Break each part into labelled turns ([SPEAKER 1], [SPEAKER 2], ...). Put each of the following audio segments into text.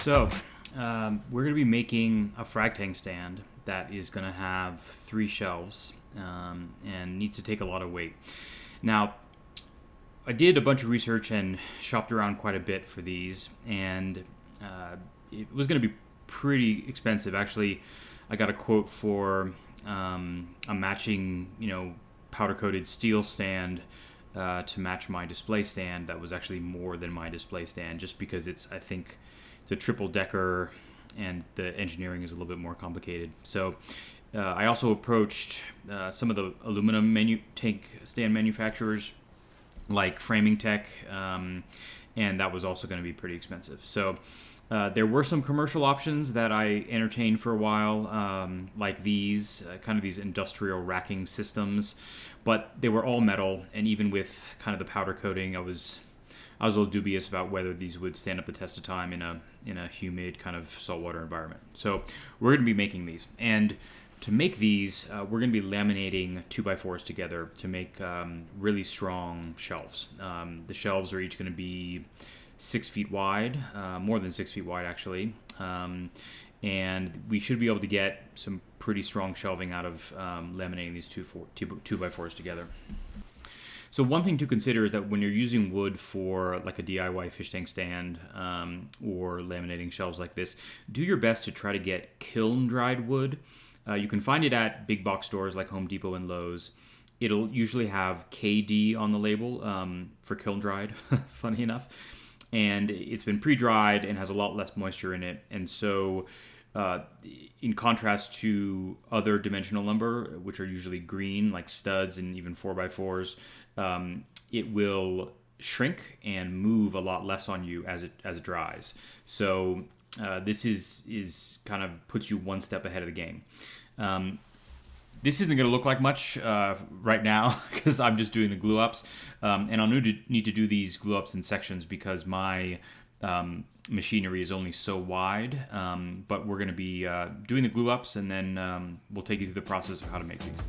[SPEAKER 1] So, we're going to be making a frag tank stand that is going to have 3 shelves and needs to take a lot of weight. Now, I did a bunch of research and shopped around quite a bit for these, and it was going to be pretty expensive. Actually, I got a quote for a matching, powder-coated steel stand to match my display stand that was actually more than my display stand, just because I think it's a triple decker and the engineering is a little bit more complicated. So I also approached some of the aluminum tank stand manufacturers like Framing Tech, and that was also going to be pretty expensive. So there were some commercial options that I entertained for a while, like these kind of these industrial racking systems, but they were all metal, and even with kind of the powder coating, I was a little dubious about whether these would stand up the test of time in a humid kind of saltwater environment. So we're going to be making these, and to make these, we're going to be laminating 2x4s together to make really strong shelves. The shelves are each going to be 6 feet wide, more than 6 feet wide actually, and we should be able to get some pretty strong shelving out of laminating these 2x4s together. So one thing to consider is that when you're using wood for like a DIY fish tank stand or laminating shelves like this, do your best to try to get kiln dried wood. You can find it at big box stores like Home Depot and Lowe's. It'll usually have KD on the label for kiln dried, funny enough. And it's been pre-dried and has a lot less moisture in it. And so in contrast to other dimensional lumber, which are usually green, like studs and even 4x4s, it will shrink and move a lot less on you as it dries. So this is kind of puts you one step ahead of the game. This isn't going to look like much right now because I'm just doing the glue ups, and I'll need to do these glue ups in sections because my machinery is only so wide. But we're going to be doing the glue ups, and then we'll take you through the process of how to make these.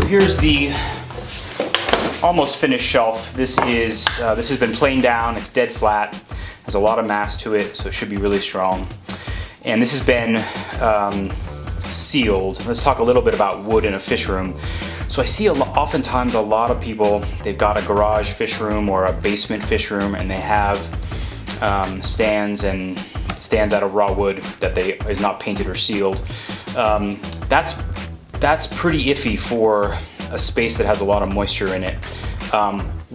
[SPEAKER 1] Here's the almost finished shelf. This has been planed down. It's dead flat. Has a lot of mass to it, so it should be really strong. And this has been sealed. Let's talk a little bit about wood in a fish room. So I see oftentimes a lot of people, they've got a garage fish room or a basement fish room, and they have stands out of raw wood that is not painted or sealed. That's pretty iffy for a space that has a lot of moisture in it.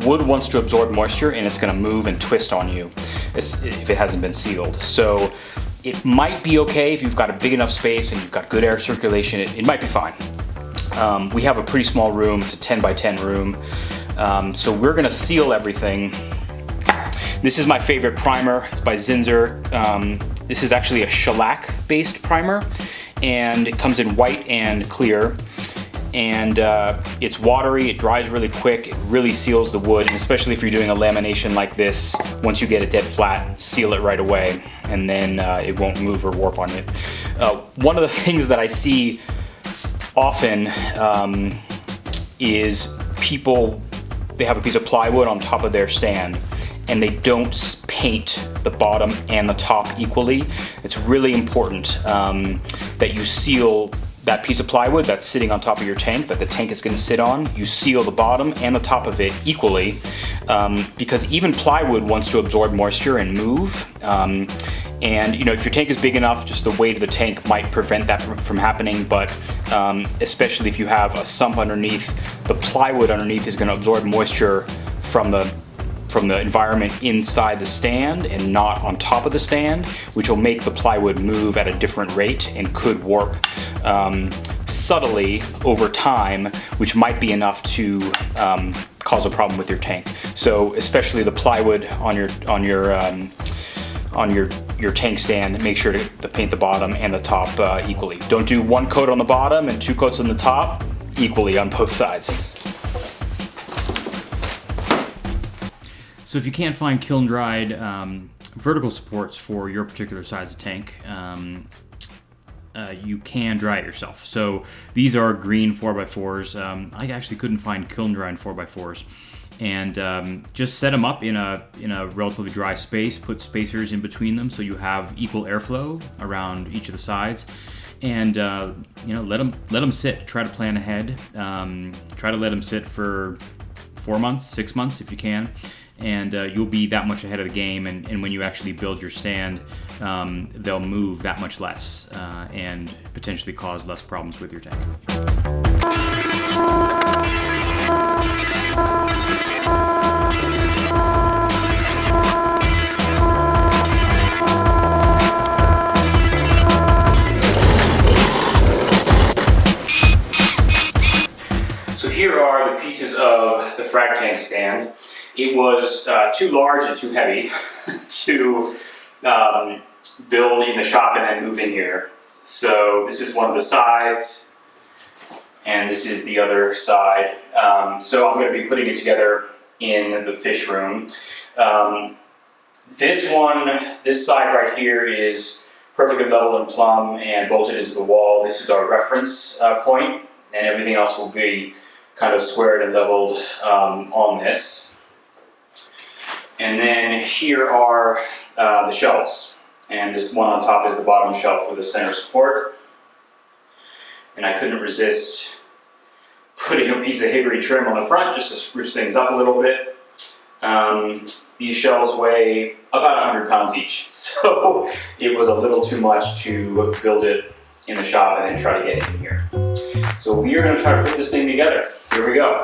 [SPEAKER 1] Wood wants to absorb moisture, and it's going to move and twist on you if it hasn't been sealed. So it might be okay if you've got a big enough space and you've got good air circulation. It might be fine. We have a pretty small room. It's a 10 by 10 room. So we're going to seal everything. This is my favorite primer. It's by Zinsser. This is actually a shellac-based primer, and it comes in white and clear, and it's watery, it dries really quick, it really seals the wood, and especially if you're doing a lamination like this, once you get it dead flat, seal it right away, and then it won't move or warp on it. One of the things that I see often is people, they have a piece of plywood on top of their stand, and they don't paint the bottom and the top equally. It's really important that you seal
[SPEAKER 2] that piece of plywood that's sitting on top of your tank that the tank is going to sit on, you seal the bottom and the top of it equally, because even plywood wants to absorb moisture and move. And you know, if your tank is big enough, just the weight of the tank might prevent that from happening, but especially if you have a sump underneath, the plywood underneath is going to absorb moisture from the environment inside the stand and not on top of the stand, which will make the plywood move at a different rate and could warp subtly over time, which might be enough to cause a problem with your tank. So especially the plywood on your tank stand, make sure to paint the bottom and the top equally. Don't do one coat on the bottom and two coats on the top, equally on both sides.
[SPEAKER 1] So if you can't find kiln-dried vertical supports for your particular size of tank, you can dry it yourself. So these are green 4x4s. I actually couldn't find kiln-dried 4x4s. And just set them up in a relatively dry space, put spacers in between them so you have equal airflow around each of the sides. And you know, let them sit. Try to plan ahead. Try to let them sit for 4 months, 6 months if you can. And you'll be that much ahead of the game, and when you actually build your stand, they'll move that much less and potentially cause less problems with your tank.
[SPEAKER 2] So here are the pieces of the Frag tank stand. It was too large and too heavy to build in the shop and then move in here. So this is one of the sides, and this is the other side. So I'm going to be putting it together in the fish room. This side right here is perfectly level and plumb and bolted into the wall. This is our reference point, and everything else will be kind of squared and leveled on this. And then here are the shelves. And this one on top is the bottom shelf with a center support. And I couldn't resist putting a piece of hickory trim on the front just to spruce things up a little bit. These shelves weigh about 100 pounds each. So it was a little too much to build it in the shop and then try to get it in here. So we are going to try to put this thing together. Here we go.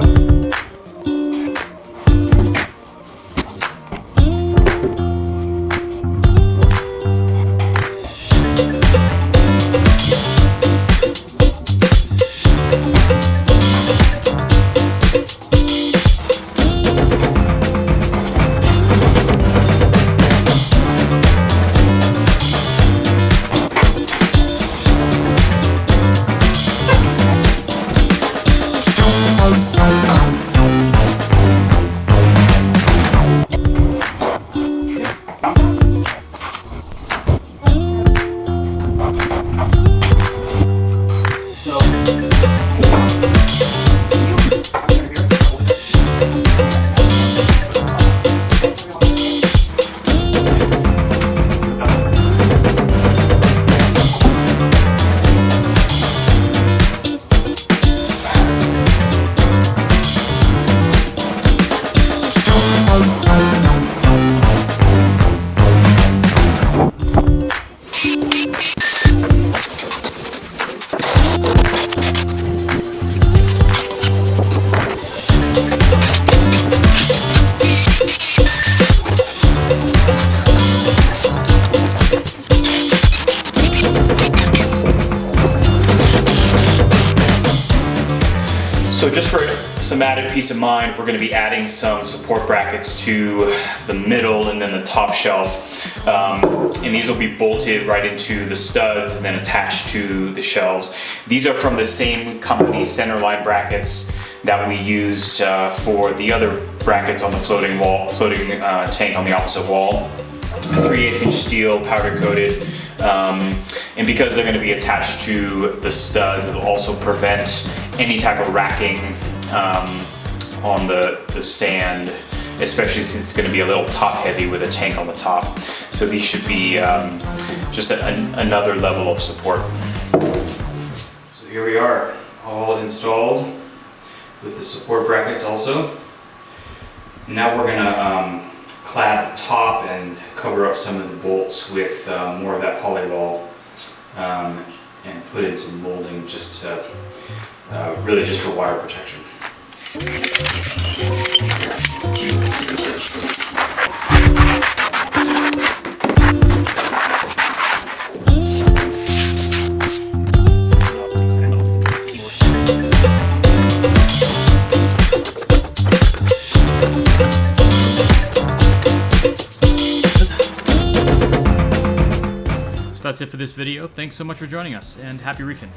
[SPEAKER 2] So just for some added peace of mind, we're going to be adding some support brackets to the middle and then the top shelf. And these will be bolted right into the studs and then attached to the shelves. These are from the same company, Centerline brackets, that we used for the other brackets on the floating tank on the opposite wall. 3/8 inch steel, powder coated. And because they're going to be attached to the studs, it'll also prevent any type of racking on the stand, especially since it's going to be a little top heavy with a tank on the top. So these should be just another level of support. So here we are, all installed with the support brackets also. Now we're gonna clad the top and cover up some of the bolts with more of that polywall and put in some molding just to, really just for water protection.
[SPEAKER 1] That's it for this video. Thanks so much for joining us, and happy reefing.